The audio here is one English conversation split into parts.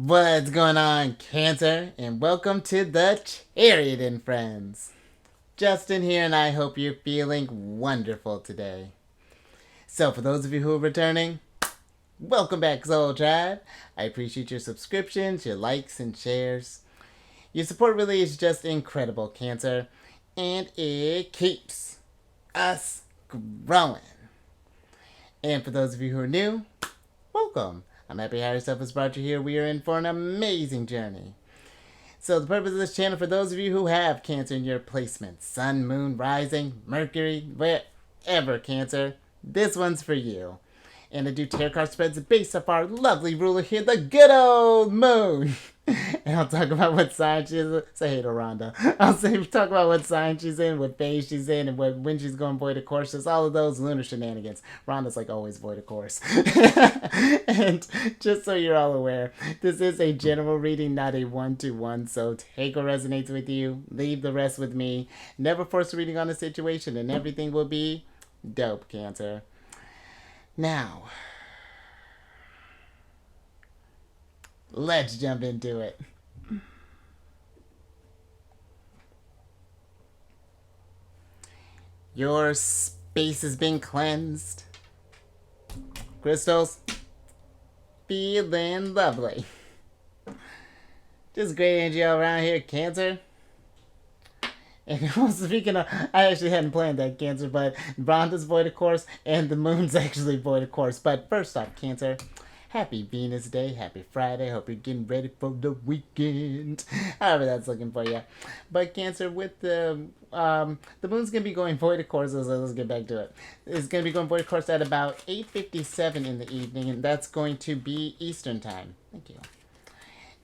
What's going on, Cancer? And welcome to the Chariot Friends. Justin here, and I hope you're feeling wonderful today. So, for those of you who are returning, welcome back, Soul Tribe. I appreciate your subscriptions, your likes, and shares. Your support really is just incredible, Cancer, and it keeps us growing. And for those of you who are new, welcome. I'm happy how yourself has brought you here. We are in for an amazing journey. So the purpose of this channel, for those of you who have Cancer in your placement, Sun, Moon, Rising, Mercury, wherever, Cancer, this one's for you. And I do tarot card spreads based off our lovely ruler here, the good old Moon. And I'll talk about what sign she's in. Say hey to Rhonda. Talk about what sign she's in, what phase she's in, and when she's going void of course. Just all of those lunar shenanigans. Rhonda's like always void of course. And just so you're all aware, this is a general reading, not a one-to-one. So take what resonates with you, leave the rest with me. Never force a reading on a situation, and everything will be dope, Cancer. Now, let's jump into it. Your space has been cleansed. Crystals, feeling lovely. Just great energy all around here, Cancer. And speaking of, I actually hadn't planned that, Cancer, but Rhonda's void of course, and the moon's actually void of course. But first off, Cancer, happy Venus Day, happy Friday. Hope you're getting ready for the weekend. However that's looking for you. But Cancer, with the moon's gonna be going void of course. Let's get back to it. It's gonna be going void of course at about 8:57 in the evening, and that's going to be Eastern time. Thank you.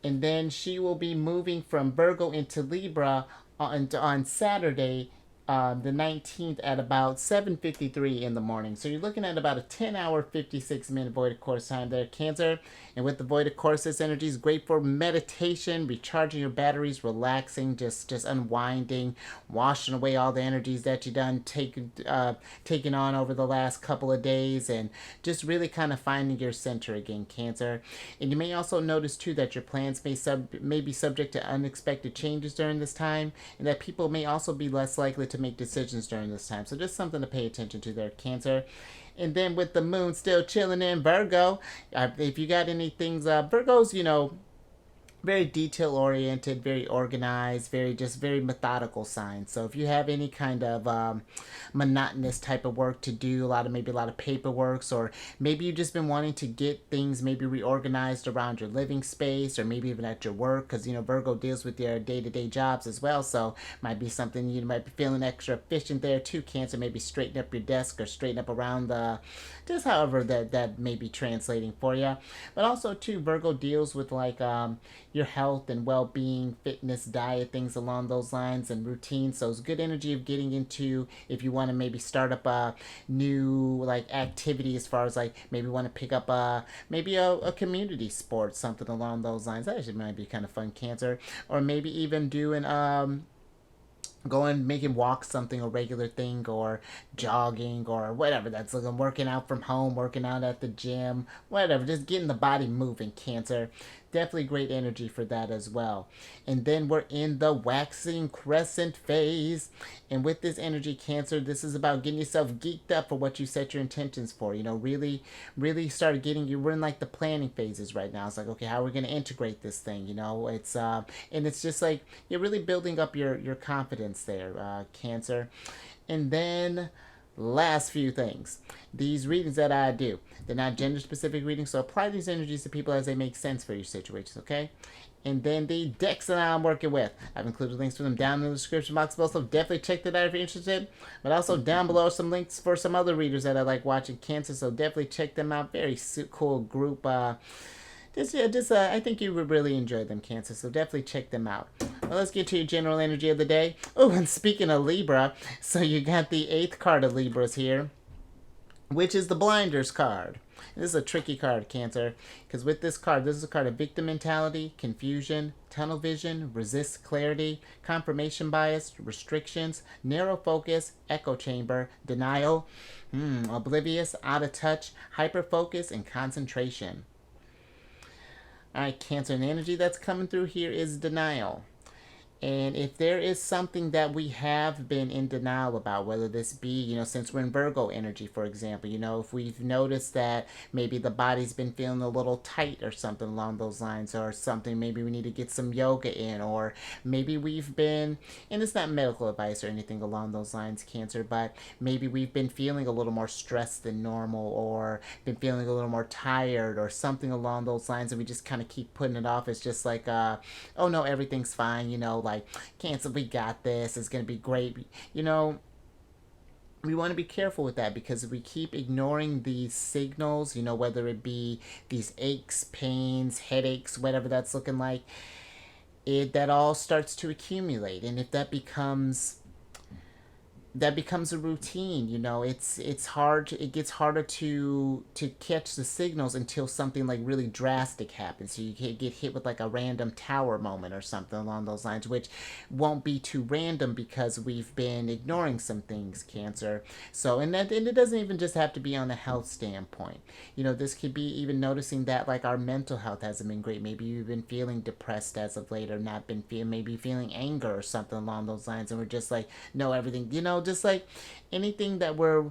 And then she will be moving from Virgo into Libra on Saturday, the 19th at about 7:53 in the morning. So you're looking at about a 10-hour, 56-minute void of course time there, Cancer. And with the void of course, this energy is great for meditation, recharging your batteries, relaxing, just unwinding, washing away all the energies that you've done taken on over the last couple of days, and just really kind of finding your center again, Cancer. And you may also notice too that your plans may be subject to unexpected changes during this time, and that people may also be less likely to make decisions during this time. So just something to pay attention to there, Cancer. And then with the moon still chilling in Virgo, if you got any things, Virgo's, very detail oriented, very organized, very methodical sign. So if you have any kind of monotonous type of work to do, maybe a lot of paperwork, or maybe you've just been wanting to get things maybe reorganized around your living space, or maybe even at your work, because Virgo deals with your day-to-day jobs as well. So might be something you might be feeling extra efficient there too, Cancer. Maybe straighten up your desk or straighten up around just however that may be translating for you. But also too, Virgo deals with your health and well-being, fitness, diet, things along those lines, and routine. So it's good energy of getting into, if you want to maybe start up a new activity, as far as maybe want to pick up maybe a community sport, something along those lines. That actually might be kind of fun, Cancer. Or maybe even doing going making walks something a regular thing, or jogging, or whatever that's looking, working out from home, working out at the gym, whatever, just getting the body moving, Cancer. Definitely great energy for that as well. And then we're in the waxing crescent phase, and with this energy, Cancer, this is about getting yourself geeked up for what you set your intentions for. Really start getting you. We're in the planning phases right now. It's okay, how are we going to integrate this thing? It's and it's just you're really building up your confidence there, Cancer. And then last few things, these readings that I do, they're not gender specific readings, so apply these energies to people as they make sense for your situations, okay? And then the decks that I'm working with, I've included links for them down in the description box below, so definitely check that out if you're interested. But also down below are some links for some other readers that I like watching, Cancer, so definitely check them out. Very cool group. I think you would really enjoy them, Cancer, so definitely check them out. Well, let's get to your general energy of the day. Oh, and speaking of Libra, so you got the 8th card of Libras here, which is the Blinders card. This is a tricky card, Cancer, because with this card, this is a card of victim mentality, confusion, tunnel vision, resist clarity, confirmation bias, restrictions, narrow focus, echo chamber, denial, oblivious, out of touch, hyper focus, and concentration. All right, Cancer, and the energy that's coming through here is denial. And if there is something that we have been in denial about, whether this be, since we're in Virgo energy, for example, if we've noticed that maybe the body's been feeling a little tight or something along those lines, or something, maybe we need to get some yoga in, or maybe we've been, and it's not medical advice or anything along those lines, Cancer, but maybe we've been feeling a little more stressed than normal, or been feeling a little more tired, or something along those lines, and we just kind of keep putting it off. It's just like, oh no, everything's fine, like, Cancer, we got this, it's gonna be great. We want to be careful with that, because if we keep ignoring these signals, whether it be these aches, pains, headaches, whatever that's looking like, that all starts to accumulate. And if that becomes a routine. It's hard, it gets harder to catch the signals until something like really drastic happens, so you get hit with like a random tower moment or something along those lines, which won't be too random because we've been ignoring some things, Cancer. So, and it doesn't even just have to be on a health standpoint. This could be even noticing that like our mental health hasn't been great. Maybe you've been feeling depressed as of late, or not been feeling, maybe feeling anger or something along those lines, and we're just like, no, everything, just like anything that we're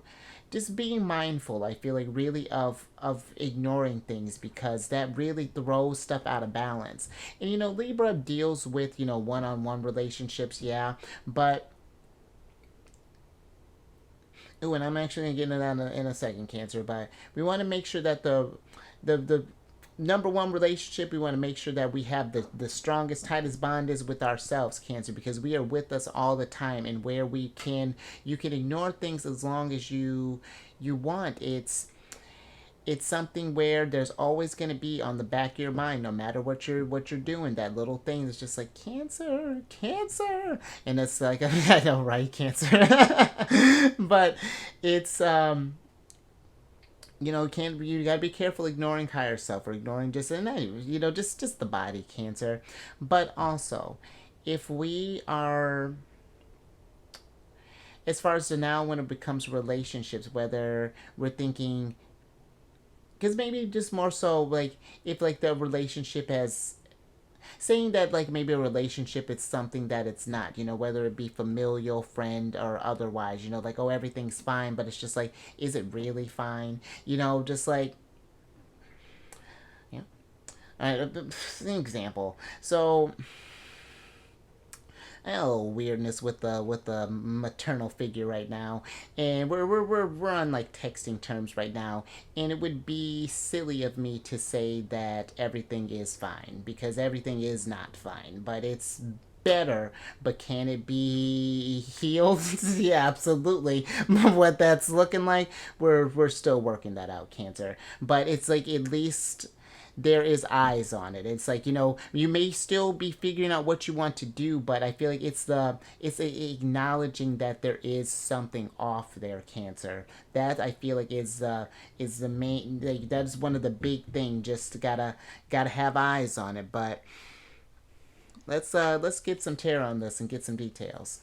just being mindful, I feel like, really of ignoring things, because that really throws stuff out of balance. And Libra deals with one-on-one relationships, yeah, but ooh, and I'm actually gonna get into that in a second, Cancer. But we want to make sure that the number one relationship, we want to make sure that we have the strongest, tightest bond is with ourselves, Cancer, because we are with us all the time. And where you can ignore things as long as you want. It's something where there's always going to be on the back of your mind, no matter what you're doing, that little thing that's just like, Cancer, Cancer. And it's like, I know, right, Cancer. But it's can't, you gotta be careful ignoring higher self, or ignoring just, and just the body, Cancer. But also, if we are, as far as to now, when it becomes relationships, whether we're thinking, because maybe just more so like, if like the relationship has, saying that like maybe a relationship, it's something that it's not, whether it be familial, friend, or otherwise, like, oh, everything's fine, but it's just like, is it really fine? Just like, yeah. All right, an example. So I have a little weirdness with the maternal figure right now, and we're on like texting terms right now, and it would be silly of me to say that everything is fine, because everything is not fine, but it's better. But can it be healed? Yeah, absolutely. What that's looking like, we're still working that out, Cancer. But it's like, at least there is eyes on it. It's like, you may still be figuring out what you want to do, but I feel like it's acknowledging that there is something off there, Cancer. That I feel like is the main, like, that's one of the big things. Just gotta have eyes on it. But let's get some tarot on this and get some details.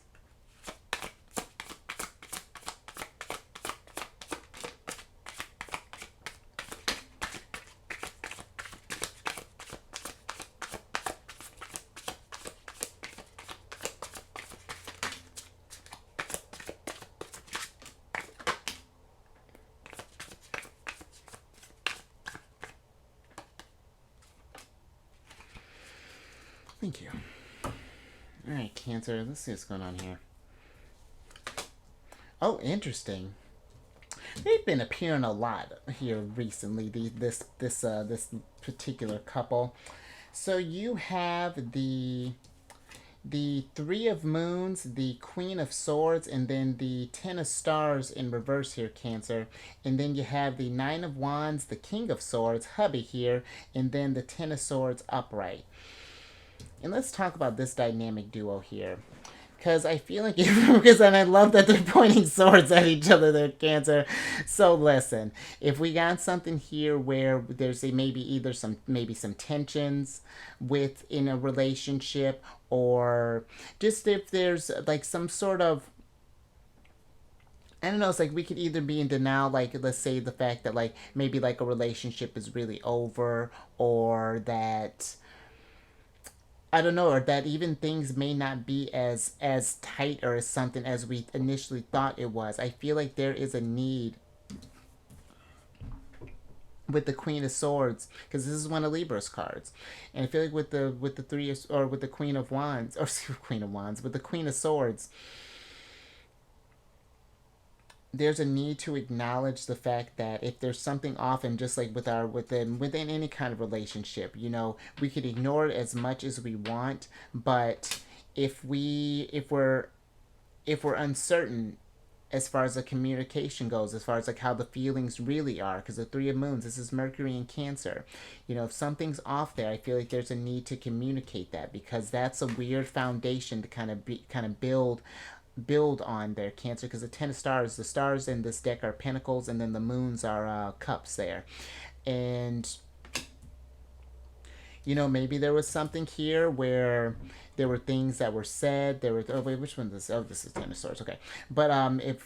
Thank you. All right, Cancer. Let's see what's going on here. Oh, interesting. They've been appearing a lot here recently. This particular couple. So you have the Three of Moons, the Queen of Swords, and then the Ten of Stars in reverse here, Cancer. And then you have the Nine of Wands, the King of Swords, hubby here, and then the Ten of Swords upright. And let's talk about this dynamic duo here. Because I feel like, because, and I love that they're pointing swords at each other, they're, Cancer. So listen, if we got something here where there's maybe some tensions within a relationship, or just if there's like some sort of I don't know, it's like we could either be in denial, like let's say the fact that like maybe like a relationship is really over, or that I don't know, or that even things may not be as tight or as something as we initially thought it was. I feel like there is a need with the Queen of Swords, because this is one of Libra's cards, and I feel like with the three of, or with the Queen of Wands, or Queen of Wands, with the Queen of Swords, there's a need to acknowledge the fact that if there's something off, and just like with our within any kind of relationship, we could ignore it as much as we want, but if we're uncertain as far as the communication goes, as far as like how the feelings really are, because the Three of Moons, this is Mercury in Cancer. If something's off there, I feel like there's a need to communicate that, because that's a weird foundation to kind of build on there, Cancer, because the Ten of Stars, the stars in this deck are pentacles, and then the moons are cups there. And maybe there was something here where there were things that were said. There were, oh wait, which one is this? Oh, this is Ten of Swords. Okay, but if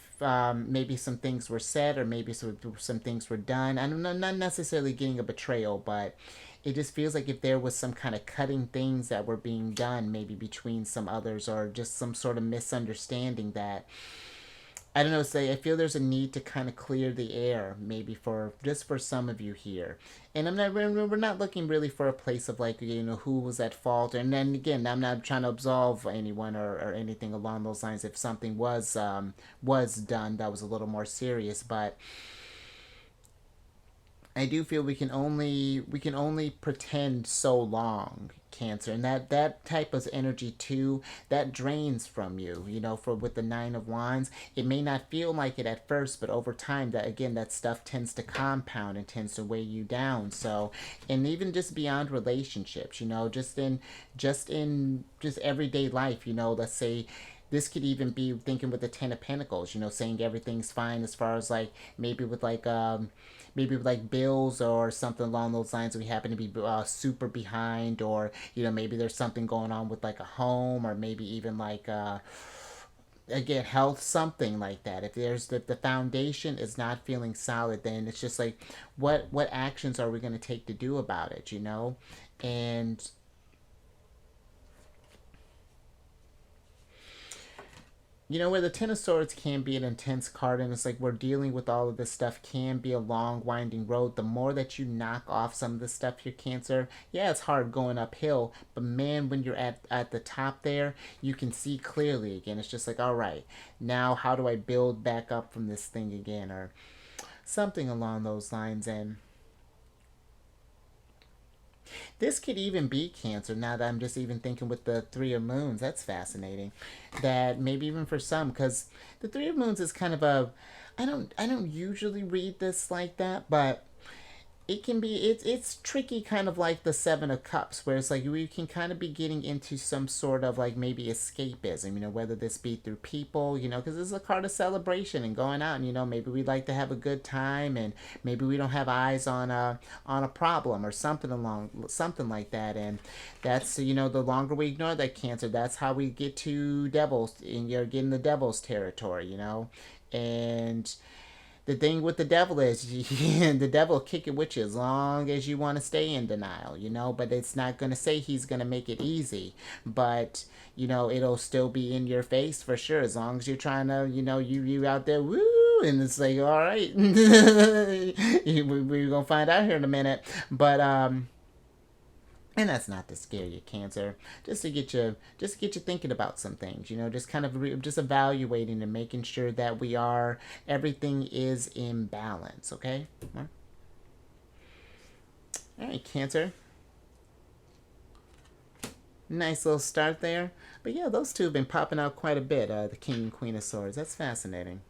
maybe some things were said, or maybe some things were done. I don't know, not necessarily getting a betrayal, but it just feels like if there was some kind of cutting things that were being done, maybe between some others, or just some sort of misunderstanding that, I don't know, say I feel there's a need to kind of clear the air, maybe for some of you here. And we're not looking really for a place of like, who was at fault. And then again, I'm not trying to absolve anyone, or anything along those lines if something was done that was a little more serious. But I do feel we can only pretend so long, Cancer, and that type of energy too, that drains from you. For with the Nine of Wands, it may not feel like it at first, but over time, that stuff tends to compound and tends to weigh you down. So, and even just beyond relationships, just everyday life. Let's say this could even be thinking with the Ten of Pentacles, saying everything's fine as far as like maybe with like bills or something along those lines. We happen to be super behind, or maybe there's something going on with like a home, or maybe even like again, health, something like that. If the foundation is not feeling solid, then it's just like what actions are we going to take to do about it. And where the Ten of Swords can be an intense card, and it's like we're dealing with all of this stuff, can be a long, winding road. The more that you knock off some of this stuff here, Cancer, yeah, it's hard going uphill, but man, when you're at the top there, you can see clearly again. It's just like, all right, now how do I build back up from this thing again, or something along those lines. And this could even be Cancer, now that I'm just even thinking with the Three of Moons. That's fascinating. That maybe even for some, because the Three of Moons is kind of a, I don't usually read this like that, but it can be, it's tricky, kind of like the Seven of Cups, where it's like we can kind of be getting into some sort of like maybe escapism, whether this be through people, because this is a card of celebration and going out, and maybe we'd like to have a good time, and maybe we don't have eyes on a problem or something like that. And that's, the longer we ignore that, Cancer, that's how we get to devils, and you're getting the devil's territory. And the thing with the devil is the devil will kick it with you as long as you want to stay in denial. But it's not going to say he's going to make it easy, but it'll still be in your face for sure, as long as you're trying to, you out there, woo, and it's like, all right. We're gonna find out here in a minute. But and that's not to scare you, Cancer, just to get you thinking about some things, just kind of just evaluating and making sure that everything is in balance. Okay, all right, Cancer, nice little start there. But yeah, those two have been popping out quite a bit, the King and Queen of Swords. That's fascinating.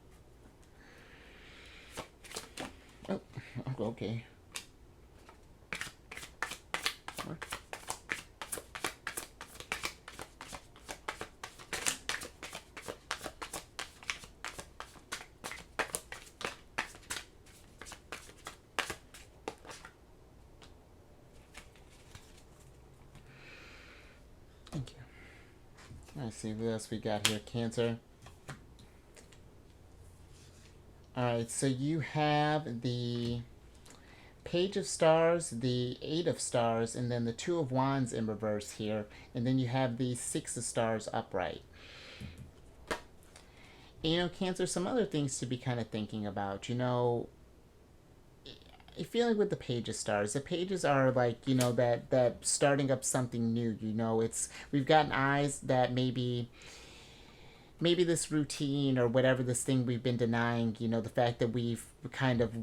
Oh, okay. Thank you. Let's see what else we got here, Cancer. All right, so you have the Page of Stars, the Eight of Stars, and then the Two of Wands in reverse here. And then you have the Six of Stars upright. And, Cancer, some other things to be kind of thinking about. I feel like with the Page of Stars, the pages are like, that starting up something new. It's we've gotten eyes that maybe this routine or whatever this thing we've been denying, the fact that we've kind of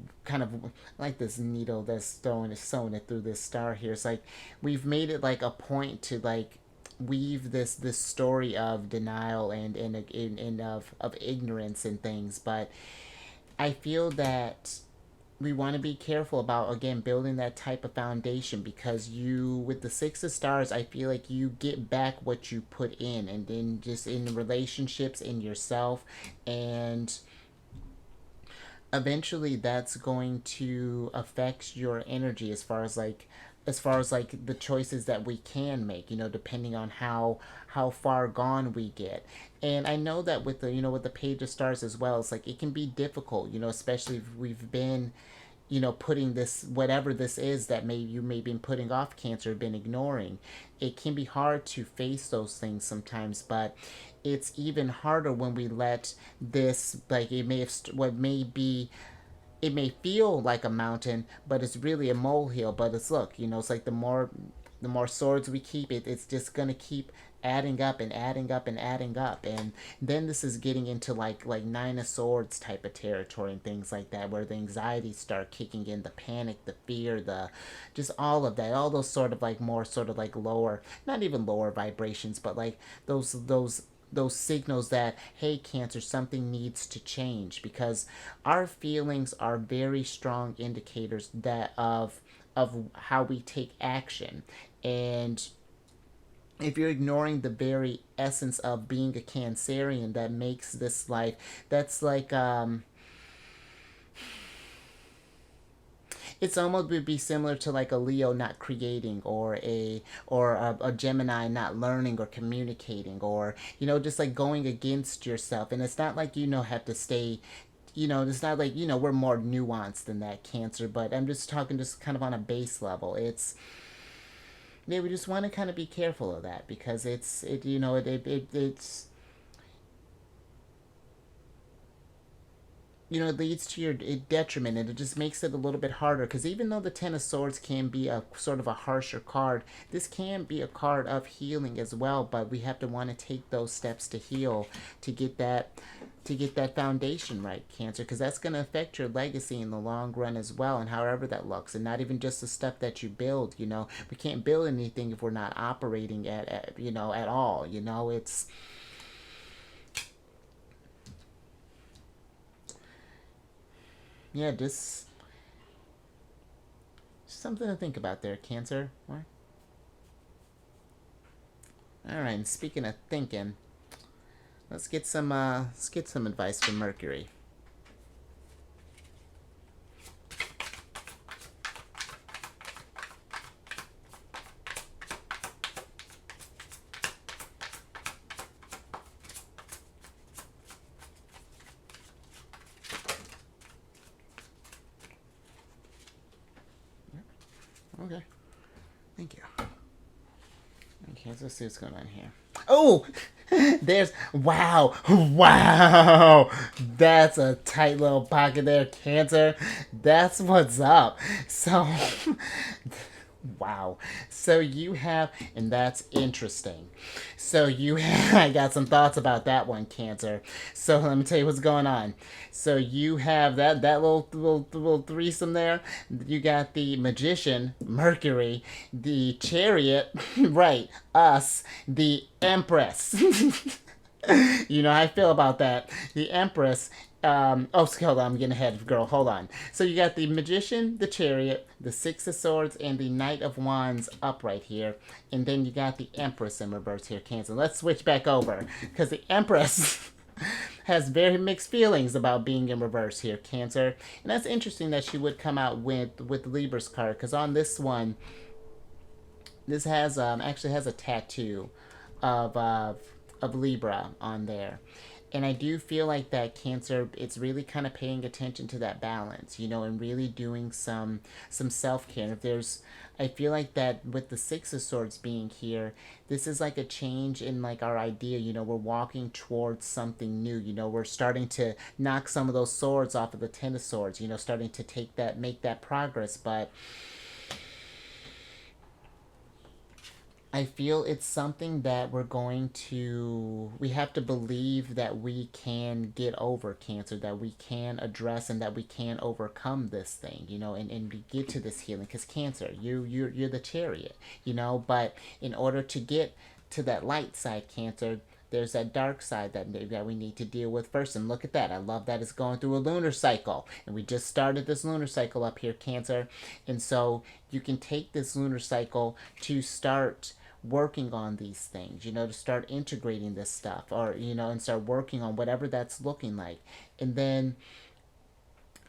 like this needle that's sewing it through this star here. It's like we've made it like a point to like weave this story of denial and of ignorance and things, but I feel that we want to be careful about again building that type of foundation, because you with the Six of Stars, I feel like you get back what you put in, and then just in relationships, in yourself, and eventually that's going to affect your energy as far as the choices that we can make, depending on how far gone we get. And I know that with the with the Page of Stars as well, it's like it can be difficult, especially if we've been putting this, whatever this is that you may be putting off, Cancer, been ignoring. It can be hard to face those things sometimes, but it's even harder when we let this, like, it may have what may be, it may feel like a mountain, but it's really a molehill. But it's, look, it's like the more swords we keep, it's just gonna keep adding up and adding up and adding up. And then this is getting into like Nine of Swords type of territory and things like that, where the anxieties start kicking in, the panic, the fear, the just all of that, all those sort of like more sort of like lower, not even lower vibrations, but like those signals that, hey, Cancer, something needs to change, because our feelings are very strong indicators that of how we take action. And if you're ignoring the very essence of being a Cancerian that makes this life, that's like it's almost would be similar to like a Leo not creating, or a Gemini not learning or communicating, or just like going against yourself. And it's not like have to stay, it's not like we're more nuanced than that, Cancer, but I'm just talking just kind of on a base level. It's, yeah, we just want to kind of be careful of that, because it's it leads to your detriment, and it just makes it a little bit harder, because even though the Ten of Swords can be a sort of a harsher card, this can be a card of healing as well. But we have to want to take those steps to heal, to get that foundation right, Cancer, because that's going to affect your legacy in the long run as well, and however that looks. And not even just the stuff that you build. We can't build anything if we're not operating at all. It's, yeah, just something to think about there, Cancer. All right, and speaking of thinking, let's get some advice from Mercury. Okay, thank you. Okay, let's see what's going on here. Oh, there's, wow, wow. That's a tight little pocket there, Cancer. That's what's up. So, wow. So you have, and that's interesting. So you have, I got some thoughts about that one, Cancer. So let me tell you what's going on. So you have that little threesome there. You got the Magician, Mercury, the Chariot, right, us, the Empress. How I feel about that. The Empress. Hold on, I'm getting ahead, girl. Hold on. So you got the Magician, the Chariot, the Six of Swords, and the Knight of Wands upright here, and then you got the Empress in reverse here, Cancer. Let's switch back over, because the Empress has very mixed feelings about being in reverse here, Cancer. And that's interesting that she would come out with Libra's card, because on this one, this actually has a tattoo of Libra on there. And I do feel like that Cancer, it's really kind of paying attention to that balance, you know, and really doing some self-care. If there's, I feel like that with the Six of Swords being here, this is like a change in like our idea, you know, we're walking towards something new, you know, we're starting to knock some of those swords off of the Ten of Swords, you know, starting to take that, make that progress. But I feel it's something that we have to believe that we can get over, Cancer, that we can address and that we can overcome this thing, you know, and get to this healing. Because Cancer, you're the Chariot, you know, but in order to get to that light side, Cancer, there's that dark side that we need to deal with first. And look at that. I love that it's going through a lunar cycle. And we just started this lunar cycle up here, Cancer. And so you can take this lunar cycle to start working on these things, you know, to start integrating this stuff, or, you know, and start working on whatever that's looking like. And then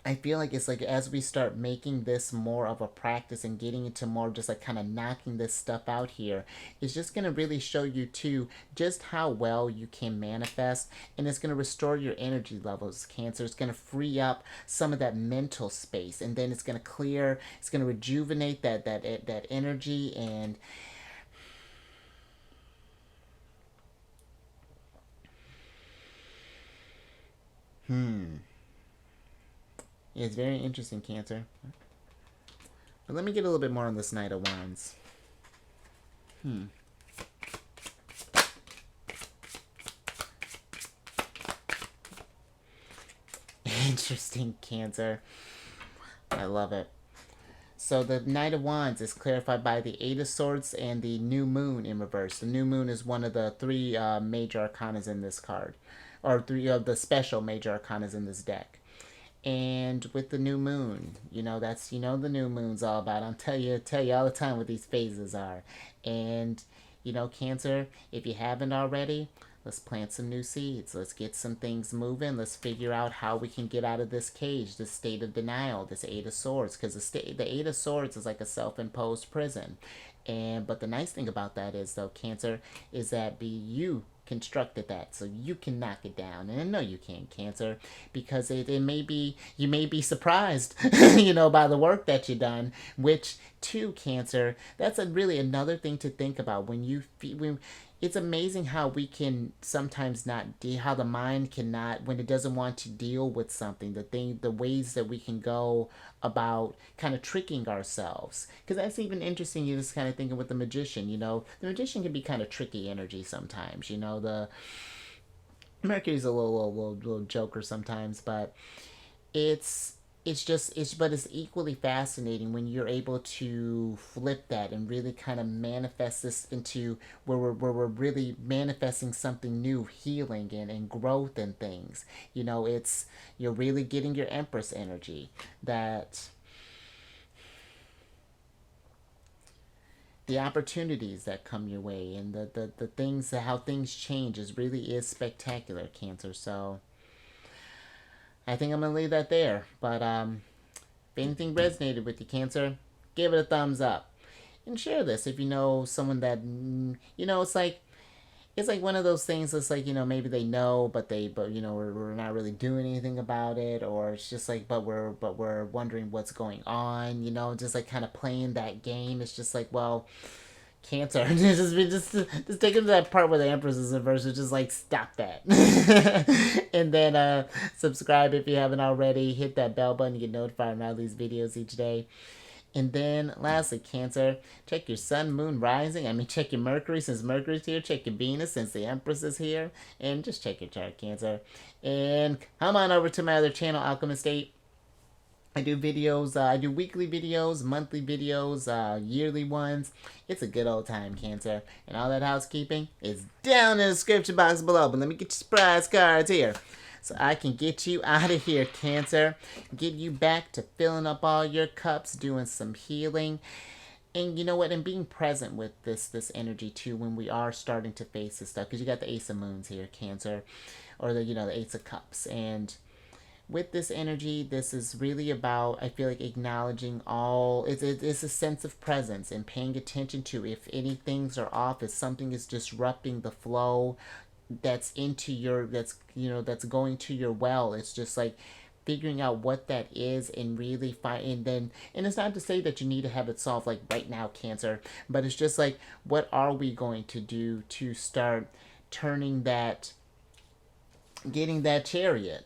I feel like it's like as we start making this more of a practice and getting into more just like kind of knocking this stuff out here, it's just going to really show you too just how well you can manifest, and it's going to restore your energy levels, Cancer. It's going to free up some of that mental space, and then it's going to clear, it's going to rejuvenate that energy. And it's very interesting, Cancer. But let me get a little bit more on this Knight of Wands. Interesting, Cancer. I love it. So the Knight of Wands is clarified by the Eight of Swords and the New Moon in reverse. The New Moon is one of the three major arcanas in this card, or three of the special major arcanas in this deck. And with the new moon, you know, that's, you know, the new moon's all about. I'll tell you all the time what these phases are. And, you know, Cancer, if you haven't already, let's plant some new seeds. Let's get some things moving. Let's figure out how we can get out of this cage, this state of denial, this Eight of Swords. Because the Eight of Swords is like a self-imposed prison. And but the nice thing about that is, though, Cancer, is that you constructed that, so you can knock it down. And I know you can, Cancer, because it may be, you may be surprised you know, by the work that you've done, which too, Cancer, that's really another thing to think about. When it's amazing how we can sometimes not how the mind cannot, when it doesn't want to deal with something, the ways that we can go about kind of tricking ourselves. Because that's even interesting. You just kind of thinking with the Magician, you know, the Magician can be kind of tricky energy sometimes, you know. The Mercury's a little joker sometimes, but it's equally fascinating when you're able to flip that and really kind of manifest this into where we're really manifesting something new, healing and growth and things. You know, it's, you're really getting your Empress energy, that the opportunities that come your way, and the things, that how things change is spectacular, Cancer. So I think I'm gonna leave that there. But if anything resonated with you, Cancer, give it a thumbs up and share this if you know someone that, you know, it's like one of those things that's like, you know, maybe they know, but you know, we're not really doing anything about it, or it's just like, but we're wondering what's going on, you know, just like kind of playing that game. It's just like, well, Cancer, just take him to that part where the Empress is in verse. Just like, stop that. And then subscribe if you haven't already. Hit that bell button to get notified when I release videos each day. And then lastly, Cancer, check your sun, moon, rising. I mean, check your Mercury since Mercury's here. Check your Venus since the Empress is here. And just check your chart, Cancer. And come on over to my other channel, Alchemist 8. I do videos, I do weekly videos, monthly videos, yearly ones. It's a good old time, Cancer. And all that housekeeping is down in the description box below. But let me get your surprise cards here, so I can get you out of here, Cancer. Get you back to filling up all your cups, doing some healing. And you know what? And being present with this energy too when we are starting to face this stuff. Because you got the Ace of Moons here, Cancer. Or the, you know, the Ace of Cups. And with this energy, this is really about, I feel like, acknowledging all, it's a sense of presence and paying attention to if any things are off, if something is disrupting the flow, that's into your that's that's going to your well. It's just like figuring out what that is and really find, and it's not to say that you need to have it solved like right now, Cancer, but it's just like, what are we going to do to start turning that, getting that chariot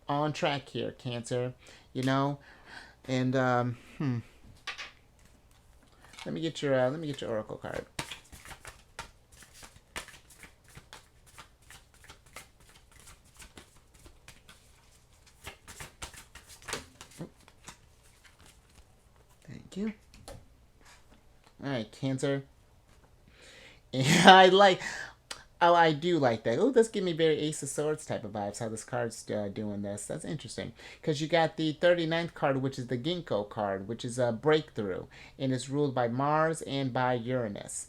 on track here, Cancer, you know? And let me get your oracle card. Thank you. All right, Cancer. And I do like that. Oh, this give me very Ace of Swords type of vibes, how this card's doing this. That's interesting. Because you got the 39th card, which is the Ginkgo card, which is a breakthrough. And it's ruled by Mars and by Uranus.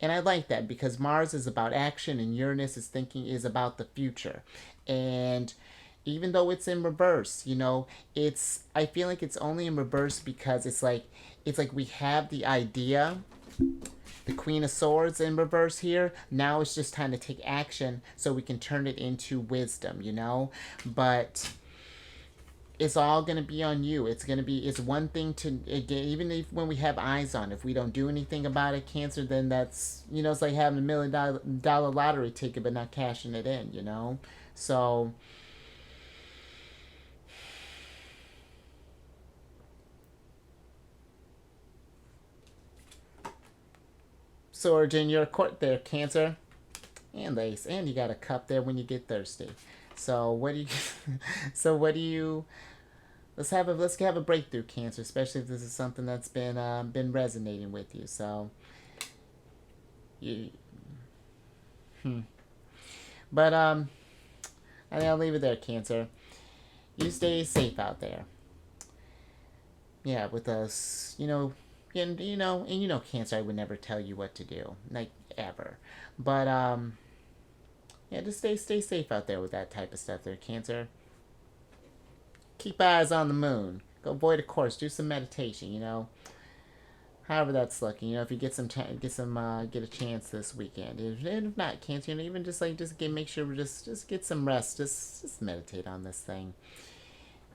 And I like that because Mars is about action and Uranus is about the future. And even though it's in reverse, I feel like it's only in reverse because it's like we have the idea, the Queen of Swords in reverse here. Now it's just time to take action so we can turn it into wisdom. But it's all going to be on you. It's one thing to, again, even if when we have eyes on, if we don't do anything about it, Cancer, then that's, it's like having $1 million lottery ticket but not cashing it in. So Swords in your court there, Cancer. And Ace. And you got a cup there when you get thirsty. So what do you so what do you let's have a breakthrough, Cancer, especially if this is something that's been resonating with you. So you but I'll leave it there, Cancer. You stay safe out there. Yeah, with us, and Cancer, I would never tell you what to do, like, ever. But yeah, just stay safe out there with that type of stuff there, Cancer. Keep eyes on the moon. Go avoid a course. Do some meditation. However that's looking. If you get a chance this weekend. If not, Cancer, even make sure we just get some rest. Just meditate on this thing.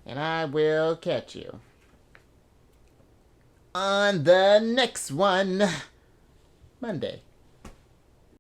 And I will catch you on the next one Monday.